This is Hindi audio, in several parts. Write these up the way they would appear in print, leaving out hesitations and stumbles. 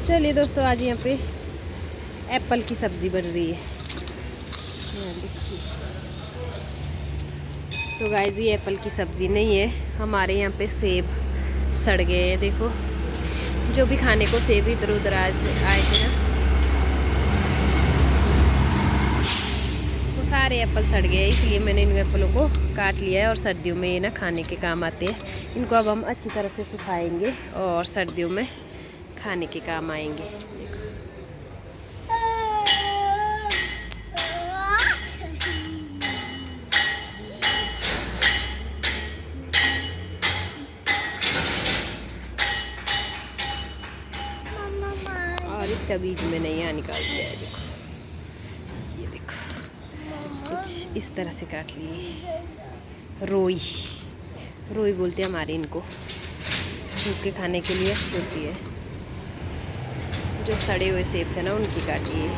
चलिए दोस्तों, आज यहाँ पे एप्पल की सब्ज़ी बन रही है। यहाँ देखिए। तो गाइस ये एप्पल की सब्ज़ी नहीं है, हमारे यहाँ पे सेब सड़ गए हैं। देखो, जो भी खाने को सेब इधर उधर आए थे ना, वो सारे एप्पल सड़ गए, इसलिए मैंने इन एप्पलों को काट लिया है। और सर्दियों में ये ना खाने के काम आते हैं। इनको अब हम अच्छी तरह से सुखाएंगे और सर्दियों में खाने के काम आएंगे। देखो, और इसका बीज मैंने यहाँ निकाल दिया है। देखो, ये देखो, कुछ इस तरह से काट लिए। रोई रोई बोलते हैं हमारे इनको, सूख के खाने के लिए अच्छी होती है। जो सड़े हुए सेब थे ना, उनकी काटिए।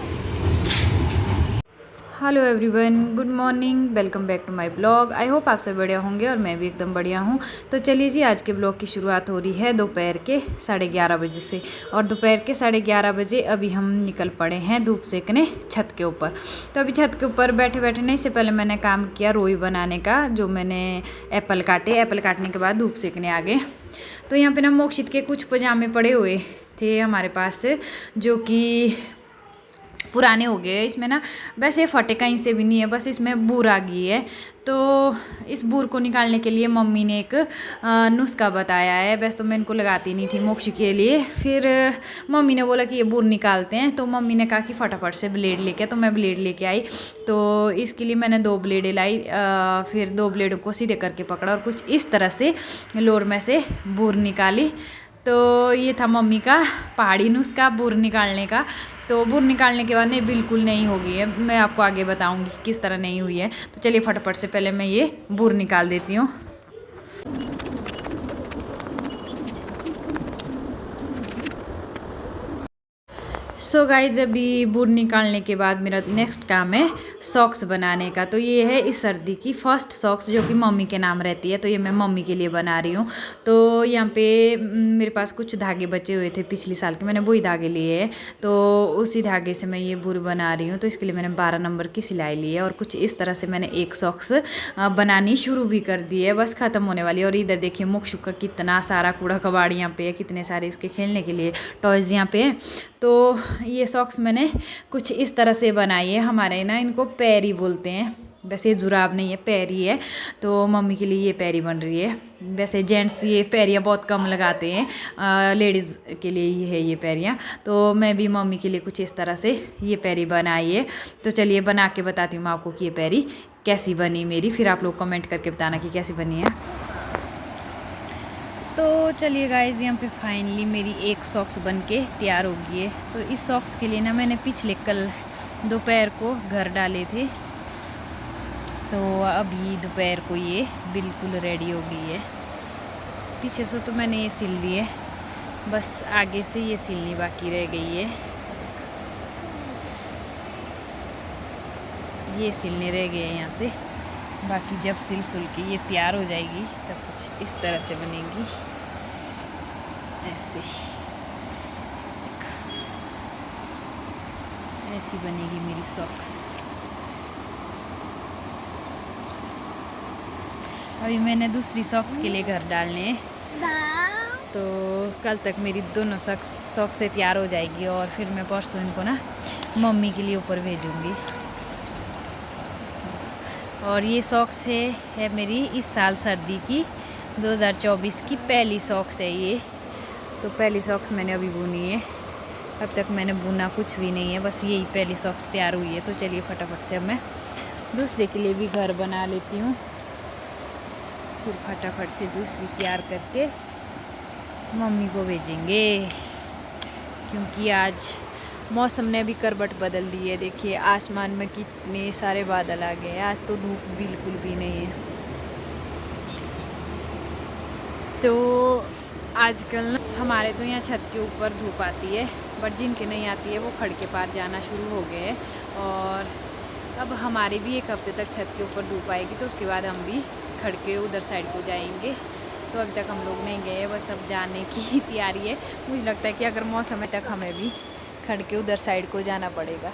Hello everyone, good morning, welcome back to my blog. I hope आप सब बढ़िया होंगे और मैं भी एकदम बढ़िया हूँ। तो चलिए जी, आज के ब्लॉग की शुरुआत हो रही है दोपहर के 11:30 बजे से। और दोपहर के 11:30 बजे अभी हम निकल पड़े हैं धूप सेकने छत के ऊपर। तो अभी छत के ऊपर बैठे बैठे नहीं, इससे पहले मैंने काम किया रोई बनाने का। जो मैंने एप्पल काटने के बाद धूप सेकने आ गए। तो यहाँ पर ना मोक्षित के कुछ पजामे पड़े हुए थे हमारे पास, जो कि पुराने हो गए। इसमें ना वैसे फटे कहीं से भी नहीं है, बस इसमें बूर आ गई है। तो इस बूर को निकालने के लिए मम्मी ने एक नुस्खा बताया है। वैसे तो मैं इनको लगाती नहीं थी मोक्षी के लिए, फिर मम्मी ने बोला कि ये बूर निकालते हैं। तो मम्मी ने कहा कि फटाफट से ब्लेड लेके, तो मैं ब्लेड लेके आई। तो इसके लिए मैंने 2 ब्लेडें लाई, फिर 2 ब्लेडों को सीधे करके पकड़ा और कुछ इस तरह से लोर में से बूर निकाली। तो ये था मम्मी का पहाड़ी नुस्खा बूर निकालने का। तो बूर निकालने के बाद नहीं, बिल्कुल नहीं हो गई है। मैं आपको आगे बताऊंगी किस तरह नहीं हुई है। तो चलिए फटाफट से पहले मैं ये बूर निकाल देती हूँ। सो गाइज, अभी बूर निकालने के बाद मेरा नेक्स्ट काम है सॉक्स बनाने का। तो ये है इस सर्दी की फर्स्ट सॉक्स, जो कि मम्मी के नाम रहती है। तो ये मैं मम्मी के लिए बना रही हूँ। तो यहाँ पे मेरे पास कुछ धागे बचे हुए थे पिछले साल के, मैंने वही धागे लिए हैं। तो उसी धागे से मैं ये बूर बना रही हूँ। तो इसके लिए मैंने 12 नंबर की सिलाई ली है और कुछ इस तरह से मैंने एक सॉक्स बनानी शुरू भी कर दी है, बस ख़त्म होने वाली है। और इधर देखिए मोक्षु का कितना सारा कूड़ा कबाड़ यहाँ पे है, कितने सारे इसके खेलने के लिए टॉयज़ यहाँ पे हैं। तो ये सॉक्स मैंने कुछ इस तरह से बनाई है। हमारे ना इनको पैरी बोलते हैं, वैसे ये जुराब नहीं है, पैरी है। तो मम्मी के लिए ये पैरी बन रही है। वैसे जेंट्स ये पैरियाँ बहुत कम लगाते हैं, लेडीज़ के लिए ही है ये पैरियाँ। तो मैं भी मम्मी के लिए कुछ इस तरह से ये पैरी बनाई है। तो चलिए बना के बताती हूँ मैं आपको कि ये पैरी कैसी बनी मेरी, फिर आप लोग कमेंट करके बताना कि कैसी बनी है। तो चलिए गाइज़, यहाँ पे फाइनली मेरी एक सॉक्स बन के तैयार हो गई है। तो इस सॉक्स के लिए ना मैंने पिछले कल दोपहर को घर डाले थे। तो अभी दोपहर को ये बिल्कुल रेडी हो गई है। पीछे से तो मैंने ये सिल दी है, बस आगे से ये सिलनी बाकी रह गई है। ये सिलने रह गए हैं यहाँ से, बाकी जब सिल के ये तैयार हो जाएगी तब कुछ इस तरह से बनेगी, ऐसी बनेगी मेरी सॉक्स। अभी मैंने दूसरी सॉक्स के लिए घर डालने हैं। तो कल तक मेरी दोनों सॉक्स से तैयार हो जाएगी और फिर मैं परसों इनको ना मम्मी के लिए ऊपर भेजूँगी। और ये सॉक्स है मेरी इस साल सर्दी की 2024 की पहली सॉक्स है ये। तो पहली सॉक्स मैंने अभी बुनी है, अब तक मैंने बुना कुछ भी नहीं है, बस यही पहली सॉक्स तैयार हुई है। तो चलिए फटाफट से अब मैं दूसरे के लिए भी घर बना लेती हूँ, फिर फटाफट से दूसरी तैयार करके मम्मी को भेजेंगे। क्योंकि आज मौसम ने भी करवट बदल दी है। देखिए आसमान में कितने सारे बादल आ गए हैं, आज तो धूप बिल्कुल भी नहीं है। तो आजकल ना हमारे तो यहाँ छत के ऊपर धूप आती है, बट जिनके नहीं आती है वो खड़ के पार जाना शुरू हो गए हैं। और अब हमारे भी एक हफ्ते तक छत के ऊपर धूप आएगी, तो उसके बाद हम भी खड़ के उधर साइड को जाएंगे। तो अभी तक हम लोग नहीं गए, बस अब जाने की तैयारी है। मुझे लगता है कि अगर मौसम है तक हमें भी खड़ के उधर साइड को जाना पड़ेगा।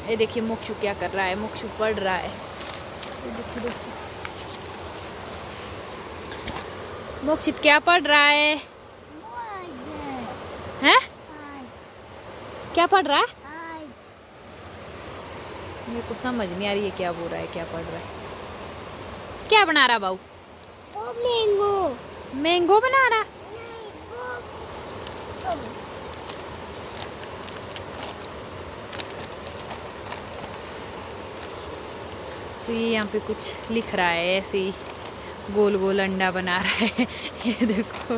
ये देखिए मोक्षु क्या कर रहा है, मोक्षु पढ़ रहा है। ये देखिए दोस्तों, मोक्षित क्या पढ़ रहा है? हैं? क्या पढ़ रहा है? मेरे को समझ नहीं आ रही है क्या बोल रहा है, क्या पढ़ रहा है। क्या बना रहा बाबू? मैंगो। मैंगो बना रहा? तो ये यहाँ पे कुछ लिख रहा है, ऐसे ही गोल गोल अंडा बना रहा है। ये देखो,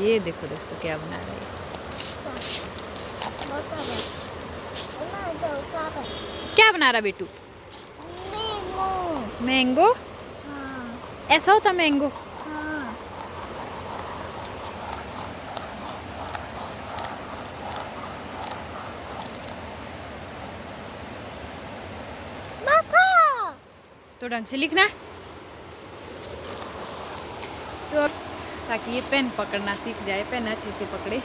ये देखो दोस्तों क्या बना रहा है। क्या बना रहा बेटू? मैंगो। मैंगो? ऐसा होता मैंगो? तो ढंग से लिखना, तो ताकि ये पेन पकड़ना सीख जाए, पेन अच्छे से पकड़े।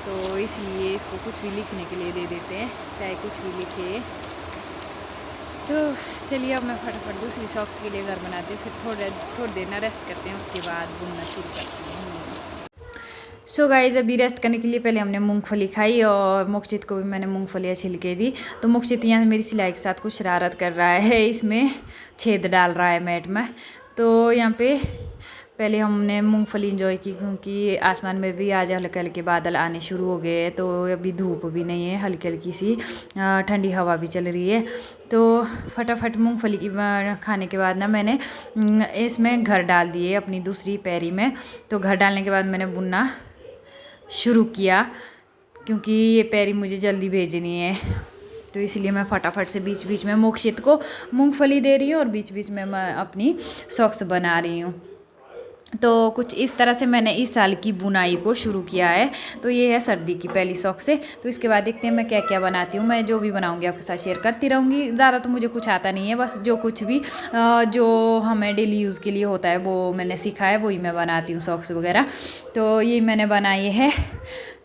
तो इसलिए इसको कुछ भी लिखने के लिए दे देते हैं, चाहे कुछ भी लिखे। तो चलिए अब मैं फटाफट दूसरी सॉक्स के लिए घर बनाते हैं, फिर थोड़ी देर ना रेस्ट करते हैं, उसके बाद बुनना शुरू करते हैं। सो गाइज अभी रेस्ट करने के लिए पहले हमने मूंगफली खाई और मोक्षित को भी मैंने मूंगफलियाँ छिलके दी। तो मोक्षित यहाँ मेरी सिलाई के साथ कुछ शरारत कर रहा है, इसमें छेद डाल रहा है मैट में। तो यहाँ पे पहले हमने मूंगफली इंजॉय की, क्योंकि आसमान में भी आज हल्के हल्के बादल आने शुरू हो गए हैं। तो अभी धूप भी नहीं है, हल्की हल्की सी ठंडी हवा भी चल रही है। तो फटाफट मूंगफली की खाने के बाद ना मैंने इसमें घर डाल दिए अपनी दूसरी पैरी में। तो घर डालने के बाद मैंने बुनना शुरू किया, क्योंकि ये पैरी मुझे जल्दी भेजनी है। तो इसलिए मैं फटाफट से बीच बीच में मोक्षित को मूंगफली दे रही हूँ और बीच बीच में मैं अपनी सॉक्स बना रही हूँ। तो कुछ इस तरह से मैंने इस साल की बुनाई को शुरू किया है। तो ये है सर्दी की पहली सॉक्स से। तो इसके बाद देखते हैं मैं क्या क्या बनाती हूँ। मैं जो भी बनाऊँगी आपके साथ शेयर करती रहूँगी। ज़्यादा तो मुझे कुछ आता नहीं है, बस जो कुछ भी जो हमें डेली यूज़ के लिए होता है वो मैंने सीखा है, वही मैं बनाती हूँ सॉक्स वगैरह। तो ये मैंने बनाई है।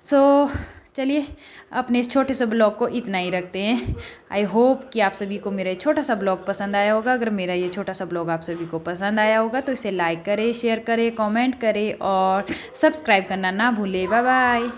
सो चलिए अपने इस छोटे से ब्लॉग को इतना ही रखते हैं। आई होप कि आप सभी को मेरा छोटा सा ब्लॉग पसंद आया होगा। अगर मेरा ये छोटा सा ब्लॉग आप सभी को पसंद आया होगा तो इसे लाइक करें, शेयर करें, कमेंट करें और सब्सक्राइब करना ना भूलें। Bye bye.